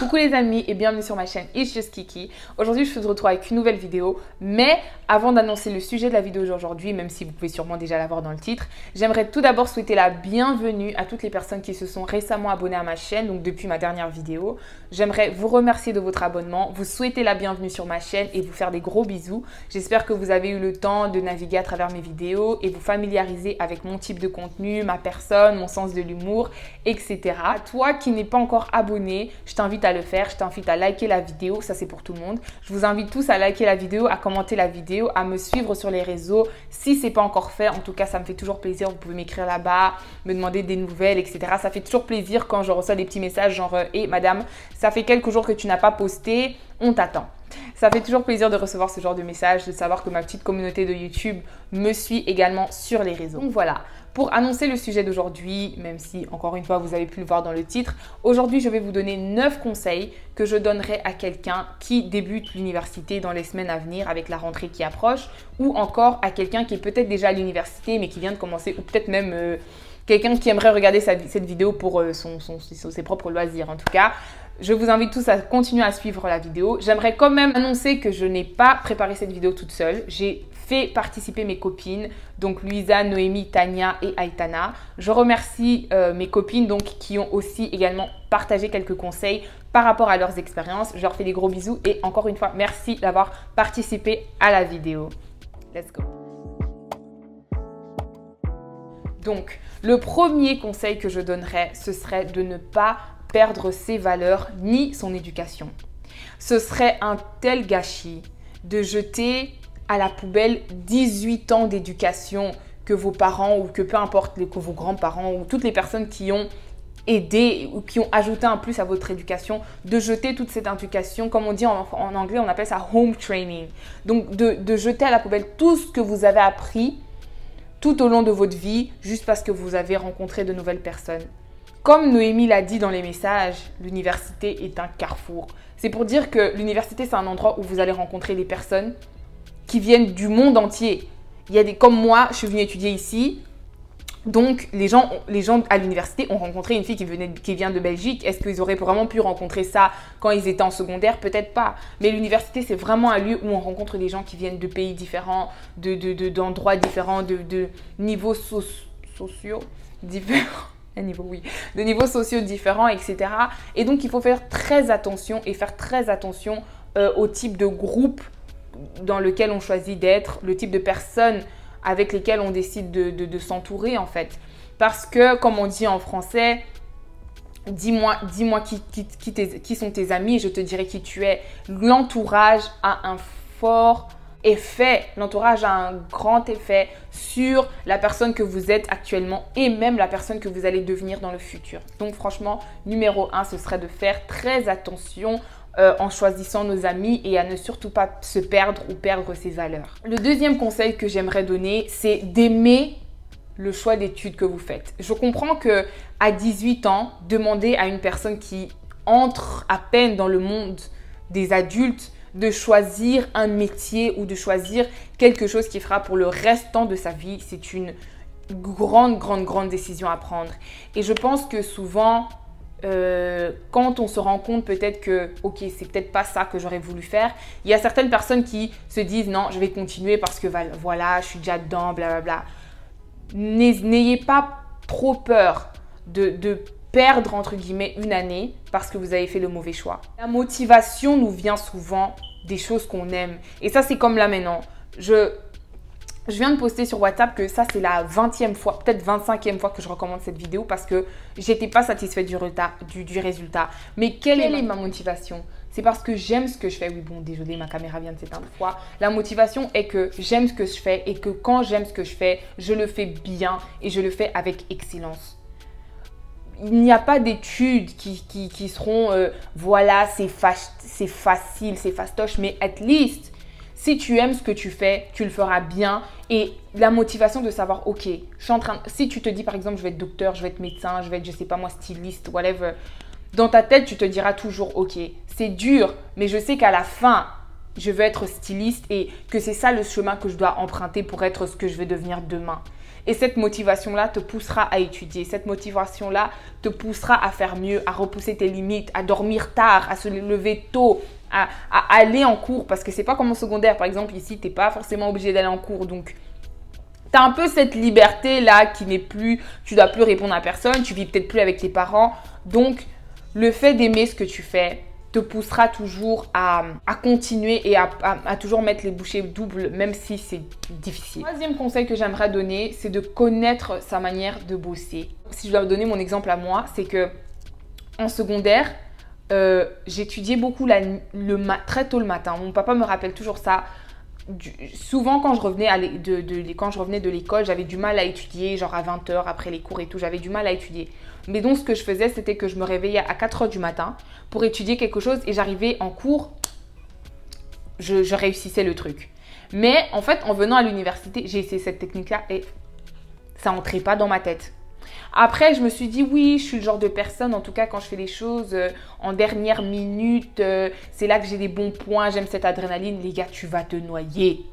Coucou les amis et bienvenue sur ma chaîne It's Just Kiki. Aujourd'hui je vous retrouve avec une nouvelle vidéo, mais avant d'annoncer le sujet de la vidéo d'aujourd'hui, même si vous pouvez sûrement déjà l'avoir dans le titre, j'aimerais tout d'abord souhaiter la bienvenue à toutes les personnes qui se sont récemment abonnées à ma chaîne, donc depuis ma dernière vidéo. J'aimerais vous remercier de votre abonnement, vous souhaiter la bienvenue sur ma chaîne et vous faire des gros bisous. J'espère que vous avez eu le temps de naviguer à travers mes vidéos et vous familiariser avec mon type de contenu, ma personne, mon sens de l'humour, etc. À toi qui n'es pas encore abonné, je t'invite à le faire, je t'invite à liker la vidéo, ça c'est pour tout le monde. Je vous invite tous à liker la vidéo, à commenter la vidéo, à me suivre sur les réseaux. Si ce n'est pas encore fait, en tout cas ça me fait toujours plaisir, vous pouvez m'écrire là-bas, me demander des nouvelles, etc. Ça fait toujours plaisir quand je reçois des petits messages genre « Hey madame, ça fait quelques jours que tu n'as pas posté, on t'attend ». Ça fait toujours plaisir de recevoir ce genre de messages, de savoir que ma petite communauté de YouTube me suit également sur les réseaux. Donc voilà, pour annoncer le sujet d'aujourd'hui, même si encore une fois vous avez pu le voir dans le titre, aujourd'hui je vais vous donner 9 conseils que je donnerai à quelqu'un qui débute l'université dans les semaines à venir avec la rentrée qui approche, ou encore à quelqu'un qui est peut-être déjà à l'université mais qui vient de commencer, ou peut-être même quelqu'un qui aimerait regarder cette vidéo pour ses propres loisirs en tout cas. Je vous invite tous à continuer à suivre la vidéo. J'aimerais quand même annoncer que je n'ai pas préparé cette vidéo toute seule. J'ai fait participer mes copines, donc Louisa, Noémie, Tania et Aitana. Je remercie mes copines donc, qui ont aussi également partagé quelques conseils par rapport à leurs expériences. Je leur fais des gros bisous et encore une fois, merci d'avoir participé à la vidéo. Let's go! Donc, le premier conseil que je donnerais, ce serait de ne pas perdre ses valeurs ni son éducation. Ce serait un tel gâchis de jeter à la poubelle 18 ans d'éducation que vos parents ou que peu importe que vos grands-parents ou toutes les personnes qui ont aidé ou qui ont ajouté un plus à votre éducation, de jeter toute cette éducation, comme on dit en anglais, on appelle ça home training. Donc de jeter à la poubelle tout ce que vous avez appris tout au long de votre vie juste parce que vous avez rencontré de nouvelles personnes. Comme Noémie l'a dit dans les messages, l'université est un carrefour. C'est pour dire que l'université, c'est un endroit où vous allez rencontrer des personnes qui viennent du monde entier. Il y a comme moi, je suis venue étudier ici. Donc, les gens à l'université ont rencontré une fille qui vient de Belgique. Est-ce qu'ils auraient vraiment pu rencontrer ça quand ils étaient en secondaire? Peut-être pas. Mais l'université, c'est vraiment un lieu où on rencontre des gens qui viennent de pays différents, d'endroits différents, de niveaux sociaux différents. De niveaux sociaux différents, etc. Et donc, il faut faire très attention et faire très attention au type de groupe dans lequel on choisit d'être, le type de personnes avec lesquelles on décide de s'entourer, en fait. Parce que, comme on dit en français, dis-moi qui sont tes amis et je te dirai qui tu es. L'entourage a un fort effet, l'entourage a un grand effet sur la personne que vous êtes actuellement et même la personne que vous allez devenir dans le futur. Donc franchement, numéro 1, ce serait de faire très attention en choisissant nos amis et à ne surtout pas se perdre ou perdre ses valeurs. Le deuxième conseil que j'aimerais donner, c'est d'aimer le choix d'études que vous faites. Je comprends que à 18 ans, demander à une personne qui entre à peine dans le monde des adultes de choisir un métier ou de choisir quelque chose qui fera pour le restant de sa vie, c'est une grande décision à prendre. Et je pense que souvent, quand on se rend compte peut-être que, ok, c'est peut-être pas ça que j'aurais voulu faire, il y a certaines personnes qui se disent, non, je vais continuer parce que voilà, je suis déjà dedans, blablabla. N'ayez pas trop peur de perdre, entre guillemets, une année parce que vous avez fait le mauvais choix. La motivation nous vient souvent des choses qu'on aime. Et ça, c'est comme là maintenant. Je viens de poster sur WhatsApp que ça, c'est la 20e fois, peut-être 25e fois que je recommande cette vidéo parce que j'étais pas satisfaite du résultat. Mais quelle est ma motivation? C'est parce que j'aime ce que je fais. Oui, bon, désolé, ma caméra vient de s'éteindre. La motivation est que j'aime ce que je fais et que quand j'aime ce que je fais, je le fais bien et je le fais avec excellence. Il n'y a pas d'études qui seront, voilà, c'est facile, c'est fastoche, mais at least, si tu aimes ce que tu fais, tu le feras bien. Et la motivation de savoir, ok, si tu te dis par exemple, je vais être docteur, je vais être médecin, je vais être, je sais pas moi, styliste, whatever, dans ta tête, tu te diras toujours, ok, c'est dur, mais je sais qu'à la fin, je veux être styliste et que c'est ça le chemin que je dois emprunter pour être ce que je vais devenir demain. Et cette motivation-là te poussera à étudier. Cette motivation-là te poussera à faire mieux, à repousser tes limites, à dormir tard, à se lever tôt, à aller en cours. Parce que c'est pas comme en secondaire. Par exemple, ici, tu n'es pas forcément obligé d'aller en cours. Donc, tu as un peu cette liberté-là qui n'est plus… Tu ne dois plus répondre à personne. Tu vis peut-être plus avec tes parents. Donc, le fait d'aimer ce que tu fais te poussera toujours à continuer et à toujours mettre les bouchées doubles, même si c'est difficile. Troisième conseil que j'aimerais donner, c'est de connaître sa manière de bosser. Si je dois donner mon exemple à moi, c'est que en secondaire, j'étudiais beaucoup très tôt le matin. Mon papa me rappelle toujours ça. Souvent, quand je revenais, de l'école, j'avais du mal à étudier, genre à 20 h après les cours et tout, j'avais du mal à étudier. Mais donc, ce que je faisais, c'était que je me réveillais à 4 h du matin pour étudier quelque chose et j'arrivais en cours, je réussissais le truc. Mais en fait, en venant à l'université, j'ai essayé cette technique-là et ça n'entrait pas dans ma tête. Après, je me suis dit, oui, je suis le genre de personne, en tout cas, quand je fais les choses en dernière minute, c'est là que j'ai des bons points, j'aime cette adrénaline. Les gars, tu vas te noyer.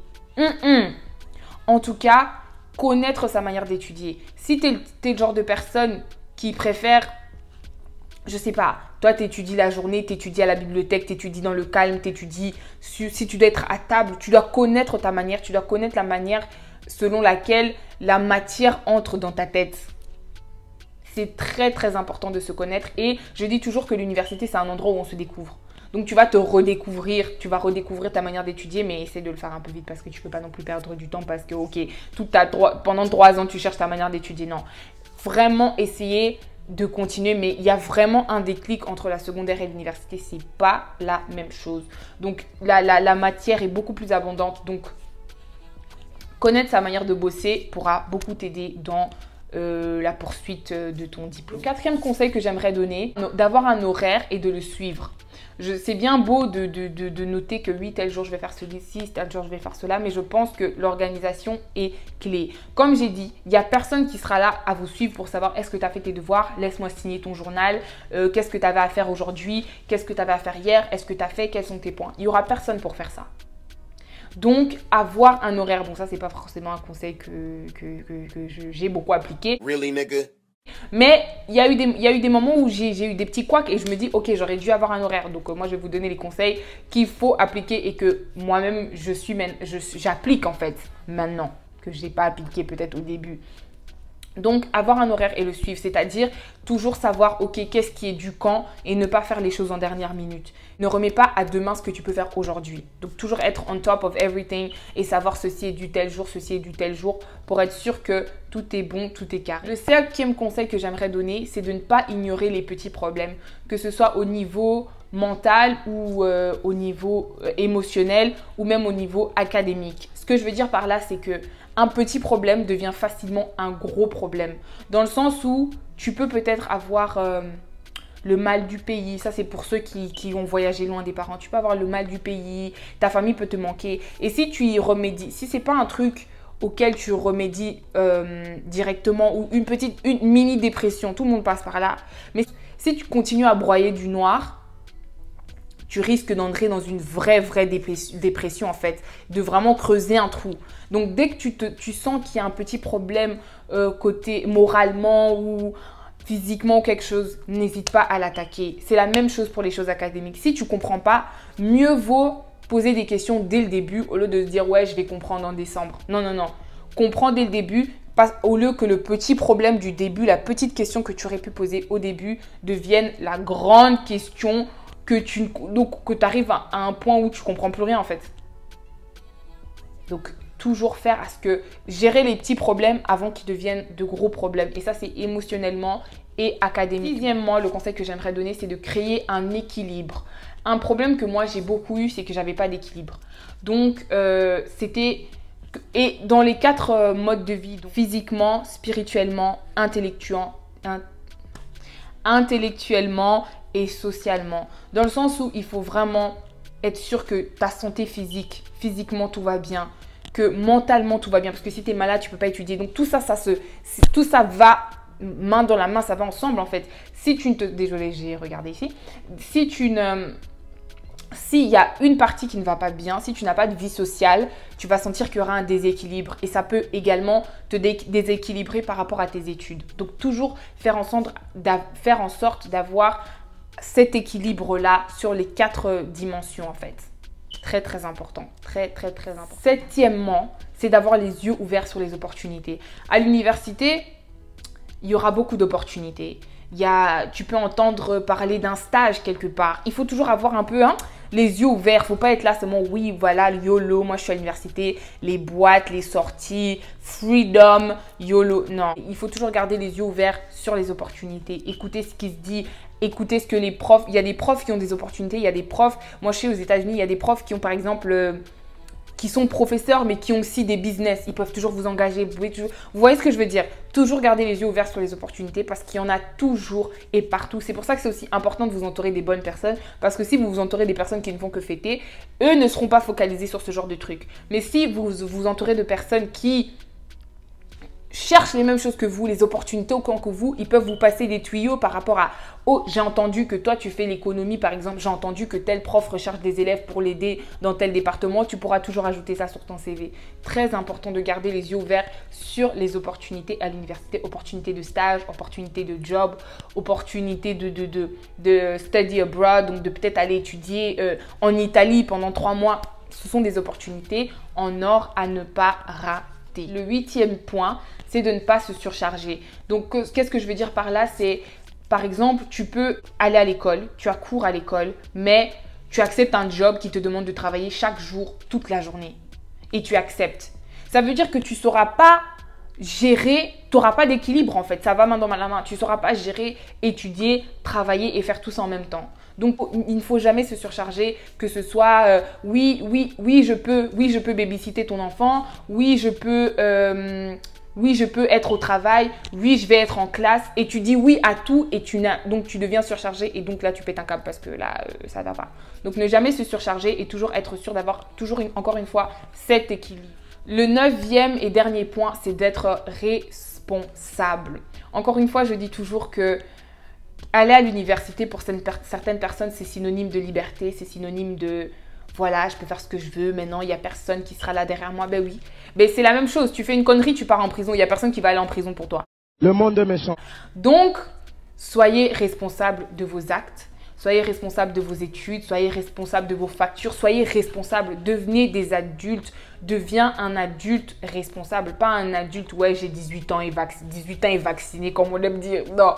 En tout cas, connaître sa manière d'étudier. Si tu es le genre de personne qui préfère, je sais pas, toi, tu étudies la journée, tu étudies à la bibliothèque, tu étudies dans le calme, tu étudies, si tu dois être à table, tu dois connaître ta manière, tu dois connaître la manière selon laquelle la matière entre dans ta tête. C'est très, très important de se connaître et je dis toujours que l'université, c'est un endroit où on se découvre. Donc, tu vas te redécouvrir, tu vas redécouvrir ta manière d'étudier, mais essaie de le faire un peu vite parce que tu ne peux pas non plus perdre du temps parce que, ok, pendant 3 ans, tu cherches ta manière d'étudier. Non, vraiment essayer de continuer, mais il y a vraiment un déclic entre la secondaire et l'université. C'est pas la même chose. Donc, la matière est beaucoup plus abondante. Donc, connaître sa manière de bosser pourra beaucoup t'aider dans la poursuite de ton diplôme. Le quatrième conseil que j'aimerais donner, d'avoir un horaire et de le suivre. C'est bien beau de noter que oui, tel jour je vais faire ceci, tel jour je vais faire cela, mais je pense que l'organisation est clé. Comme j'ai dit, il n'y a personne qui sera là à vous suivre pour savoir est-ce que tu as fait tes devoirs, laisse-moi signer ton journal, qu'est-ce que tu avais à faire aujourd'hui, qu'est-ce que tu avais à faire hier, est-ce que tu as fait, quels sont tes points. Il n'y aura personne pour faire ça. Donc, avoir un horaire, bon ça c'est pas forcément un conseil que j'ai beaucoup appliqué. Really, nigga? Mais il y a eu des moments où j'ai eu des petits couacs et je me dis ok, j'aurais dû avoir un horaire. Donc moi je vais vous donner les conseils qu'il faut appliquer et que moi-même j'applique en fait maintenant, que je n'ai pas appliqué peut-être au début. Donc, avoir un horaire et le suivre, c'est-à-dire toujours savoir, ok, qu'est-ce qui est du quand et ne pas faire les choses en dernière minute. Ne remets pas à demain ce que tu peux faire aujourd'hui. Donc, toujours être on top of everything et savoir ceci est du tel jour, ceci est du tel jour pour être sûr que tout est bon, tout est carré. Le cinquième conseil que j'aimerais donner, c'est de ne pas ignorer les petits problèmes, que ce soit au niveau mental ou au niveau émotionnel ou même au niveau académique. Ce que je veux dire par là, c'est que un petit problème devient facilement un gros problème. Dans le sens où tu peux peut-être avoir le mal du pays. Ça, c'est pour ceux qui ont voyagé loin des parents. Tu peux avoir le mal du pays, ta famille peut te manquer. Et si tu y remédies, si ce n'est pas un truc auquel tu remédies directement ou une mini dépression, tout le monde passe par là. Mais si tu continues à broyer du noir, tu risques d'entrer dans une vraie dépression en fait, de vraiment creuser un trou. Donc, dès que tu sens qu'il y a un petit problème côté moralement ou physiquement ou quelque chose, n'hésite pas à l'attaquer. C'est la même chose pour les choses académiques. Si tu ne comprends pas, mieux vaut poser des questions dès le début au lieu de se dire « ouais, je vais comprendre en décembre ». Non, non, non. Comprends dès le début au lieu que le petit problème du début, la petite question que tu aurais pu poser au début devienne la grande question que tu arrives à un point où tu ne comprends plus rien en fait. Donc, toujours faire à ce que gérer les petits problèmes avant qu'ils deviennent de gros problèmes. Et ça, c'est émotionnellement et académiquement. Sixièmement, le conseil que j'aimerais donner, c'est de créer un équilibre. Un problème que moi, j'ai beaucoup eu, c'est que je n'avais pas d'équilibre. Donc, c'était… Et dans les 4 modes de vie, donc physiquement, spirituellement, intellectuellement et socialement. Dans le sens où il faut vraiment être sûr que ta santé physiquement tout va bien, que mentalement tout va bien. Parce que si tu es malade, tu ne peux pas étudier. Donc tout ça va main dans la main, ça va ensemble en fait. Si tu ne te… Désolée, j'ai regardé ici. Si s'il y a une partie qui ne va pas bien, si tu n'as pas de vie sociale, tu vas sentir qu'il y aura un déséquilibre et ça peut également te déséquilibrer par rapport à tes études. Donc, toujours faire en sorte d'avoir cet équilibre-là sur les 4 dimensions en fait. Très, très important. Très, très, très important. Septièmement, c'est d'avoir les yeux ouverts sur les opportunités. À l'université, il y aura beaucoup d'opportunités. Tu peux entendre parler d'un stage quelque part. Il faut toujours avoir un peu les yeux ouverts. Il ne faut pas être là seulement, oui, voilà, YOLO, moi je suis à l'université, les boîtes, les sorties, freedom, YOLO. Non, il faut toujours garder les yeux ouverts sur les opportunités. Écouter ce qui se dit, écouter ce que les profs… Il y a des profs qui ont des opportunités, il y a des profs… Moi, je sais aux États-Unis, il y a des profs qui ont par exemple… qui sont professeurs, mais qui ont aussi des business. Ils peuvent toujours vous engager. Vous voyez ce que je veux dire? Toujours garder les yeux ouverts sur les opportunités parce qu'il y en a toujours et partout. C'est pour ça que c'est aussi important de vous entourer des bonnes personnes parce que si vous vous entourez des personnes qui ne font que fêter, eux ne seront pas focalisés sur ce genre de trucs. Mais si vous vous entourez de personnes qui cherchent les mêmes choses que vous, les opportunités autant que vous, ils peuvent vous passer des tuyaux par rapport à « Oh, j'ai entendu que toi, tu fais l'économie, par exemple. J'ai entendu que tel prof recherche des élèves pour l'aider dans tel département. » Tu pourras toujours ajouter ça sur ton CV. Très important de garder les yeux ouverts sur les opportunités à l'université. Opportunités de stage, opportunités de job, opportunités de study abroad, donc de peut-être aller étudier en Italie pendant 3 mois. Ce sont des opportunités en or à ne pas rater. Le 8e point, c'est de ne pas se surcharger. Donc, qu'est-ce que je veux dire par là? C'est, par exemple, tu peux aller à l'école, tu as cours à l'école, mais tu acceptes un job qui te demande de travailler chaque jour, toute la journée. Et tu acceptes. Ça veut dire que tu ne sauras pas gérer, tu n'auras pas d'équilibre en fait. Ça va main dans la main. Tu ne sauras pas gérer, étudier, travailler et faire tout ça en même temps. Donc, il ne faut jamais se surcharger, que ce soit oui, je peux babysitter ton enfant, oui, je peux être au travail, oui, je vais être en classe et tu dis oui à tout et donc tu deviens surchargé et donc là, tu pètes un câble parce que là, ça ne va pas. Donc, ne jamais se surcharger et toujours être sûr d'avoir encore une fois cet équilibre. Le 9e et dernier point, c'est d'être responsable. Encore une fois, je dis toujours que aller à l'université pour certaines personnes, c'est synonyme de liberté, c'est synonyme de voilà, je peux faire ce que je veux, maintenant il n'y a personne qui sera là derrière moi. Ben oui, ben c'est la même chose, tu fais une connerie, tu pars en prison, il n'y a personne qui va aller en prison pour toi. Le monde est méchant. Donc, soyez responsable de vos actes, soyez responsable de vos études, soyez responsable de vos factures, soyez responsable, devenez des adultes, deviens un adulte responsable, pas un adulte, ouais j'ai 18 ans et vacciné comme on aime dire, non.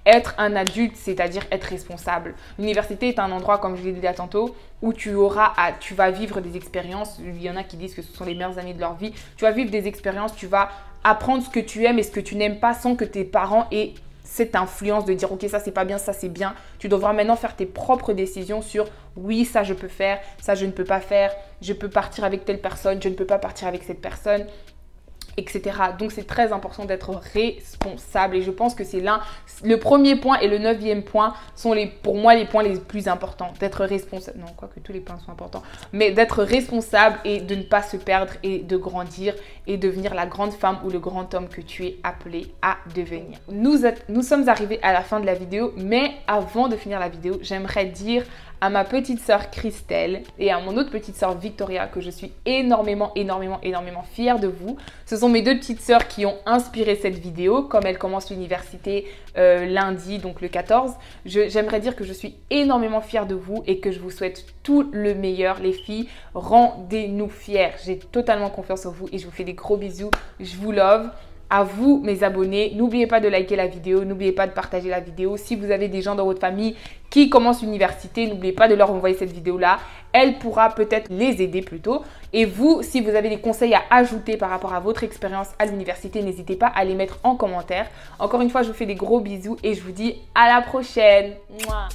Être un adulte, c'est-à-dire être responsable. L'université est un endroit, comme je l'ai dit tantôt, où tu vas vivre des expériences. Il y en a qui disent que ce sont les meilleures années de leur vie. Tu vas vivre des expériences, tu vas apprendre ce que tu aimes et ce que tu n'aimes pas sans que tes parents aient cette influence de dire « Ok, ça c'est pas bien, ça c'est bien ». Tu devras maintenant faire tes propres décisions sur « Oui, ça je peux faire, ça je ne peux pas faire, je peux partir avec telle personne, je ne peux pas partir avec cette personne ». Etc. Donc, c'est très important d'être responsable et je pense que c'est le premier point et le 9e point sont pour moi les points les plus importants. D'être responsable, non, quoique tous les points sont importants, mais d'être responsable et de ne pas se perdre et de grandir et devenir la grande femme ou le grand homme que tu es appelé à devenir. Nous sommes arrivés à la fin de la vidéo, mais avant de finir la vidéo, j'aimerais dire à ma petite sœur Christelle et à mon autre petite sœur Victoria que je suis énormément fière de vous. Ce sont mes 2 petites sœurs qui ont inspiré cette vidéo. Comme elles commencent l'université lundi, donc le 14, j'aimerais dire que je suis énormément fière de vous et que je vous souhaite tout le meilleur. Les filles, rendez-nous fiers. J'ai totalement confiance en vous et je vous fais des gros bisous. Je vous love. À vous, mes abonnés, n'oubliez pas de liker la vidéo, n'oubliez pas de partager la vidéo. Si vous avez des gens dans votre famille qui commencent l'université, n'oubliez pas de leur envoyer cette vidéo-là. Elle pourra peut-être les aider plutôt. Et vous, si vous avez des conseils à ajouter par rapport à votre expérience à l'université, n'hésitez pas à les mettre en commentaire. Encore une fois, je vous fais des gros bisous et je vous dis à la prochaine. Mouah.